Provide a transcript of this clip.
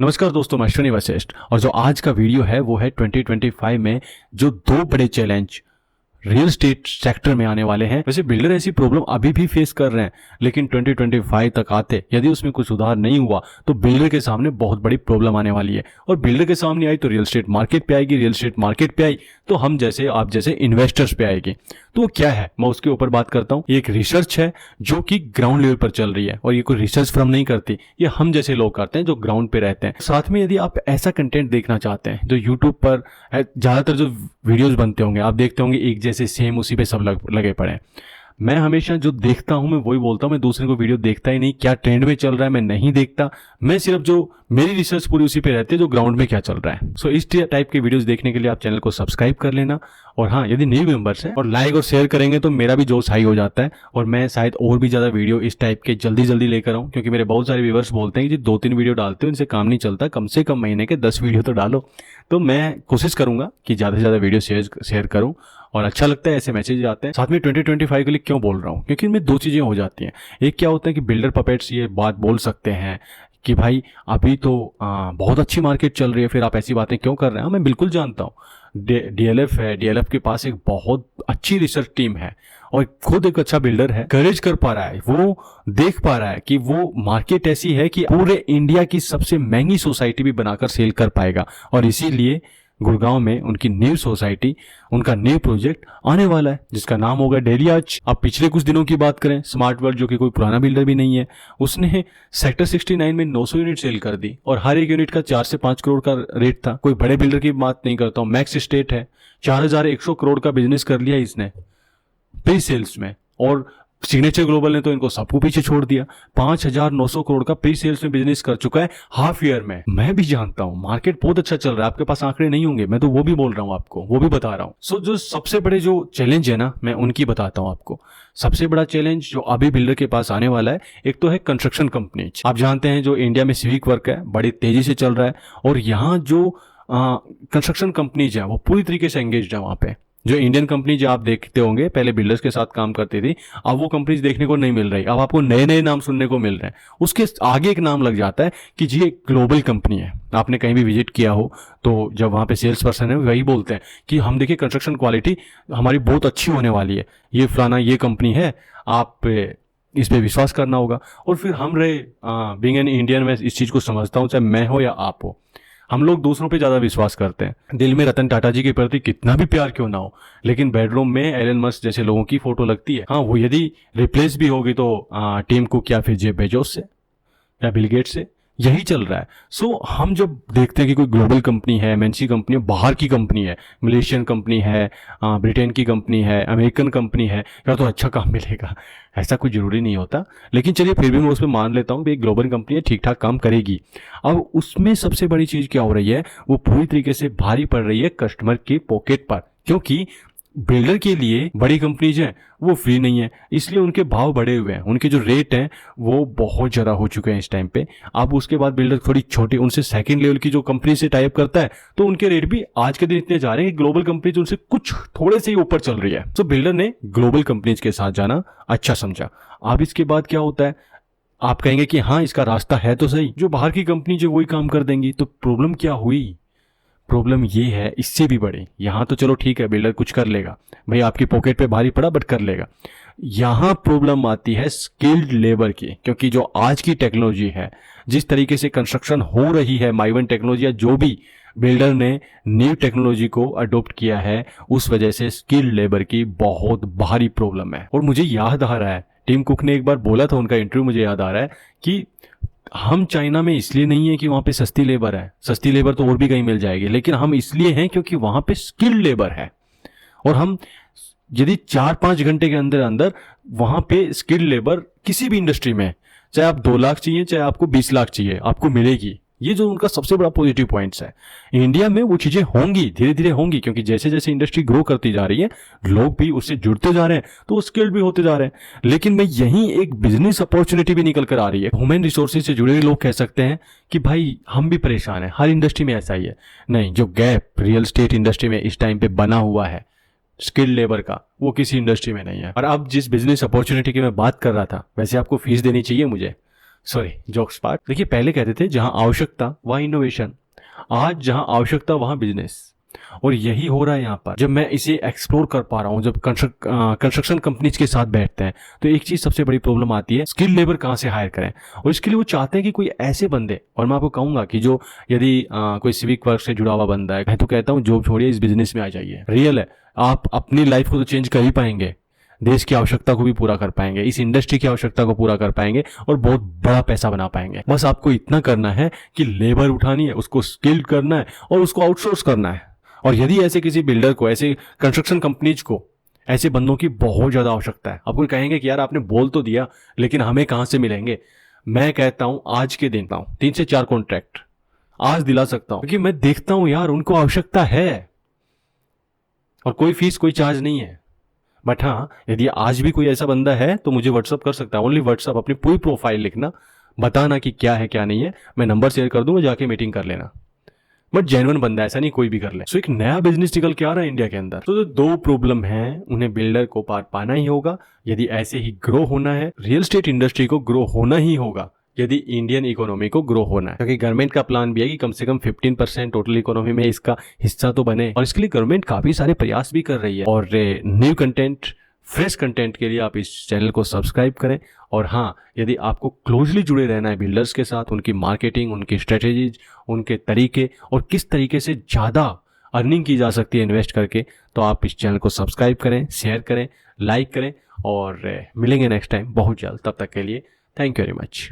नमस्कार दोस्तों, मैं अश्विनी वशिष्ठ और जो आज का वीडियो है वो है 2025 में जो दो बड़े चैलेंज रियल स्टेट सेक्टर में आने वाले हैं। वैसे बिल्डर ऐसी प्रॉब्लम अभी भी फेस कर रहे हैं, लेकिन 2025 तक आते यदि उसमें कुछ सुधार नहीं हुआ तो बिल्डर के सामने बहुत बड़ी प्रॉब्लम आने वाली है। और बिल्डर के सामने आई तो रियल स्टेट मार्केट पे आएगी, रियल स्टेट मार्केट पे आई तो हम जैसे आप जैसे इन्वेस्टर्स पे आएगी। तो वो क्या है मैं उसके ऊपर बात करता हूँ। ये एक रिसर्च है जो कि ग्राउंड लेवल पर चल रही है और ये कोई रिसर्च फर्म नहीं करती, ये हम जैसे लोग करते हैं जो ग्राउंड पे रहते हैं। साथ में यदि आप ऐसा कंटेंट देखना चाहते हैं जो यूट्यूब पर ज्यादातर जो वीडियोस बनते होंगे आप देखते होंगे एक जैसे सेम उसी पे सब लगे पड़े हैं। मैं हमेशा जो देखता हूं मैं वही बोलता हूं, मैं दूसरे को वीडियो देखता ही नहीं। क्या ट्रेंड में चल रहा है मैं नहीं देखता, मैं सिर्फ जो मेरी रिसर्च पूरी उसी पे रहती है जो ग्राउंड में क्या चल रहा है। सो इस टाइप के वीडियोस देखने के लिए आप चैनल को सब्सक्राइब कर लेना। और हाँ, यदि न्यू मेंबर्स हैं और लाइक और शेयर करेंगे तो मेरा भी जोश हाई हो जाता है और मैं शायद और भी ज्यादा वीडियो इस टाइप के जल्दी लेकर आऊँ, क्योंकि मेरे बहुत सारे व्यूअर्स बोलते हैं कि 2-3 वीडियो डालते हो इनसे काम नहीं चलता, कम से कम महीने के 10 वीडियो तो डालो। तो मैं कोशिश करूंगा कि ज्यादा से ज्यादा वीडियो शेयर करूं और अच्छा लगता है ऐसे मैसेज आते हैं। साथ में 2025 के लिए क्यों बोल रहा हूँ, क्योंकि इनमें दो चीजें हो जाती हैं। एक क्या होता है कि बिल्डर पपेट्स ये बात बोल सकते हैं कि भाई अभी तो बहुत अच्छी मार्केट चल रही है, फिर आप ऐसी बातें क्यों कर रहे हैं। हाँ, मैं बिल्कुल जानता हूँ। डीएलएफ है, डीएलएफ के पास एक बहुत अच्छी रिसर्च टीम है और खुद एक अच्छा बिल्डर है, करेज कर पा रहा है, वो देख पा रहा है कि वो मार्केट ऐसी है कि पूरे इंडिया की सबसे महंगी सोसाइटी भी बनाकर सेल कर पाएगा। और इसीलिए गुड़गांव में उनकी न्यू सोसाइटी, उनका न्यू प्रोजेक्ट आने वाला है जिसका नाम होगा डेली आर्च। अब पिछले कुछ दिनों की बात करें, स्मार्ट वर्ल्ड जो कि कोई पुराना बिल्डर भी नहीं है, उसने सेक्टर 69 में 900 यूनिट सेल कर दी और हर एक यूनिट का 4 से 5 करोड़ का रेट था। कोई बड़े बिल्डर की बात नहीं करता हूँ, मैक्स स्टेट है, 4100 करोड़ का बिजनेस कर लिया इसने प्री सेल्स में। और सिग्नेचर ग्लोबल ने तो इनको सबको पीछे छोड़ दिया, 5900 करोड़ का प्री सेल्स में बिजनेस कर चुका है हाफ ईयर में। मैं भी जानता हूं मार्केट बहुत अच्छा चल रहा है, आपके पास आंकड़े नहीं होंगे, मैं तो वो भी बोल रहा हूं आपको, वो भी बता रहा हूं। सो जो सबसे बड़े जो चैलेंज है ना, मैं उनकी बताता हूं आपको। सबसे बड़ा चैलेंज जो अभी बिल्डर के पास आने वाला है, एक तो है कंस्ट्रक्शन कंपनीज। आप जानते हैं जो इंडिया में सिविक वर्क है बड़ी तेजी से चल रहा है और यहाँ जो कंस्ट्रक्शन कंपनीज है वो पूरी तरीके से एंगेज है। वहां पे जो इंडियन कंपनी जो आप देखते होंगे पहले बिल्डर्स के साथ काम करती थी, अब वो कंपनीज देखने को नहीं मिल रही। अब आपको नए नए नाम सुनने को मिल रहे हैं। उसके आगे एक नाम लग जाता है कि जी एक ग्लोबल कंपनी है। आपने कहीं भी विजिट किया हो तो जब वहां पे सेल्स पर्सन है वही बोलते हैं कि हम देखिए कंस्ट्रक्शन क्वालिटी हमारी बहुत अच्छी होने वाली है, ये फलाना ये कंपनी है, आप इस पे विश्वास करना होगा। और फिर हम रहे बीइंग एन इंडियन, मैं इस चीज को समझता हूँ, चाहे मैं हो या आप हो, हम लोग दूसरों पे ज्यादा विश्वास करते हैं। दिल में रतन टाटा जी के प्रति कितना भी प्यार क्यों ना हो, लेकिन बेडरूम में एलन मस्क जैसे लोगों की फोटो लगती है। हाँ, वो यदि रिप्लेस भी होगी तो टीम कुक या फिर जेफ बेजोस से या बिल गेट्स से, यही चल रहा है। सो हम जब देखते हैं कि कोई ग्लोबल कंपनी है, एमएनसी कंपनी है, बाहर की कंपनी है, मलेशियन कंपनी है, ब्रिटेन की कंपनी है, अमेरिकन कंपनी है, या तो अच्छा काम मिलेगा, ऐसा कुछ जरूरी नहीं होता। लेकिन चलिए फिर भी मैं उसमें मान लेता हूँ कि एक ग्लोबल कंपनी है, ठीक ठाक काम करेगी। अब उसमें सबसे बड़ी चीज क्या हो रही है, वो पूरी तरीके से भारी पड़ रही है कस्टमर की पॉकेट पर, क्योंकि बिल्डर के लिए बड़ी कंपनीज हैं वो फ्री नहीं है, इसलिए उनके भाव बढ़े हुए हैं, उनके जो रेट हैं वो बहुत ज़्यादा हो चुके हैं इस टाइम पे। अब उसके बाद बिल्डर थोड़ी छोटी उनसे सेकंड लेवल की जो कंपनी से टाइप करता है तो उनके रेट भी आज के दिन इतने जा रहे हैं कि ग्लोबल कंपनीज उनसे कुछ थोड़े से ही ऊपर चल रही है। तो बिल्डर ने ग्लोबल कंपनीज के साथ जाना अच्छा समझा। अब इसके बाद क्या होता है, आप कहेंगे कि हाँ इसका रास्ता है तो सही, जो बाहर की कंपनी जो वही काम कर देंगी। तो प्रॉब्लम क्या हुई, प्रॉब्लम ये है इससे भी बड़ी। यहाँ तो चलो ठीक है बिल्डर कुछ कर लेगा, भाई आपकी पॉकेट पे भारी पड़ा बट कर लेगा। यहाँ प्रॉब्लम आती है स्किल्ड लेबर की, क्योंकि जो आज की टेक्नोलॉजी है, जिस तरीके से कंस्ट्रक्शन हो रही है, माइवन टेक्नोलॉजी या जो भी बिल्डर ने न्यू टेक्नोलॉजी को अडॉप्ट किया है, उस वजह से स्किल्ड लेबर की बहुत भारी प्रॉब्लम है। और मुझे याद आ रहा है टीम कुक ने एक बार बोला था, उनका इंटरव्यू मुझे याद आ रहा है कि हम चाइना में इसलिए नहीं है कि वहां पे सस्ती लेबर है, सस्ती लेबर तो और भी कहीं मिल जाएगी, लेकिन हम इसलिए हैं क्योंकि वहां पे स्किल्ड लेबर है। और हम यदि 4-5 घंटे के अंदर अंदर वहां पे स्किल्ड लेबर किसी भी इंडस्ट्री में, चाहे आप 2 लाख चाहिए चाहे आपको 20 लाख चाहिए, आपको मिलेगी। ये जो उनका सबसे बड़ा पॉजिटिव पॉइंट्स है। इंडिया में वो चीजें होंगी, धीरे धीरे होंगी, क्योंकि जैसे जैसे इंडस्ट्री ग्रो करती जा रही है लोग भी उससे जुड़ते जा रहे हैं तो वो स्किल्ड भी होते जा रहे हैं। लेकिन मैं यहीं एक बिजनेस अपॉर्चुनिटी भी निकल कर आ रही है। ह्यूमन रिसोर्सेज से जुड़े हुए लोग कह सकते हैं कि भाई हम भी परेशान हैं, हर इंडस्ट्री में ऐसा ही है। नहीं, जो गैप रियल स्टेट इंडस्ट्री में इस टाइम पे बना हुआ है स्किल्ड लेबर का, वो किसी इंडस्ट्री में नहीं है। और अब जिस बिजनेस अपॉर्चुनिटी की मैं बात कर रहा था, वैसे आपको फीस देनी चाहिए मुझे, सॉरी, जोक्स पार्ट। देखिए, पहले कहते थे जहां आवश्यकता वहां इनोवेशन, आज जहां आवश्यकता वहां बिजनेस, और यही हो रहा है यहाँ पर। जब मैं इसे एक्सप्लोर कर पा रहा हूँ, जब कंस्ट्रक्शन कंपनीज के साथ बैठते हैं, तो एक चीज सबसे बड़ी प्रॉब्लम आती है, स्किल लेबर कहाँ से हायर करें। और इसके लिए वो चाहते हैं कि कोई ऐसे बंदे, और मैं आपको कहूंगा कि जो यदि कोई सिविक वर्क से जुड़ा हुआ बंदा है, मैं तो कहता हूँ जॉब छोड़िए, इस बिजनेस में आ जाइए। रियल है, आप अपनी लाइफ को तो चेंज कर ही पाएंगे, देश की आवश्यकता को भी पूरा कर पाएंगे, इस इंडस्ट्री की आवश्यकता को पूरा कर पाएंगे, और बहुत बड़ा पैसा बना पाएंगे। बस आपको इतना करना है कि लेबर उठानी है, उसको स्किल्ड करना है और उसको आउटसोर्स करना है। और यदि ऐसे किसी बिल्डर को, ऐसे कंस्ट्रक्शन कंपनीज को ऐसे बंदों की बहुत ज्यादा आवश्यकता है। आपको कहेंगे कि यार आपने बोल तो दिया, लेकिन हमें कहां से मिलेंगे। मैं कहता हूं आज के दिन 3 से 4 कॉन्ट्रैक्ट आज दिला सकता हूं, क्योंकि मैं देखता हूं यार उनको आवश्यकता है, और कोई फीस कोई चार्ज नहीं है। बट हाँ, यदि आज भी कोई ऐसा बंदा है तो मुझे व्हाट्सअप कर सकता है। ओनली व्हाट्सअप, अपनी पूरी प्रोफाइल लिखना, बताना कि क्या है क्या नहीं है, मैं नंबर शेयर कर दूंगा, जाके मीटिंग कर लेना। बट जेन्युइन बंदा, ऐसा नहीं कोई भी कर ले। सो एक नया बिजनेस निकल के आ रहा है इंडिया के अंदर। तो दो प्रॉब्लम है, उन्हें बिल्डर को पार पाना ही होगा यदि ऐसे ही ग्रो होना है। रियल एस्टेट इंडस्ट्री को ग्रो होना ही होगा यदि इंडियन इकोनॉमी को ग्रो होना है, क्योंकि गवर्नमेंट का प्लान भी है कि कम से कम 15% टोटल इकोनॉमी में इसका हिस्सा तो बने, और इसके लिए गवर्नमेंट काफी सारे प्रयास भी कर रही है। और न्यू कंटेंट, फ्रेश कंटेंट के लिए आप इस चैनल को सब्सक्राइब करें। और हाँ, यदि आपको क्लोजली जुड़े रहना है बिल्डर्स के साथ, उनकी मार्केटिंग, उनकी स्ट्रेटेजीज, उनके तरीके, और किस तरीके से ज़्यादा अर्निंग की जा सकती है इन्वेस्ट करके, तो आप इस चैनल को सब्सक्राइब करें, शेयर करें, लाइक करें, और मिलेंगे नेक्स्ट टाइम बहुत जल्द। तब तक के लिए थैंक यू वेरी मच।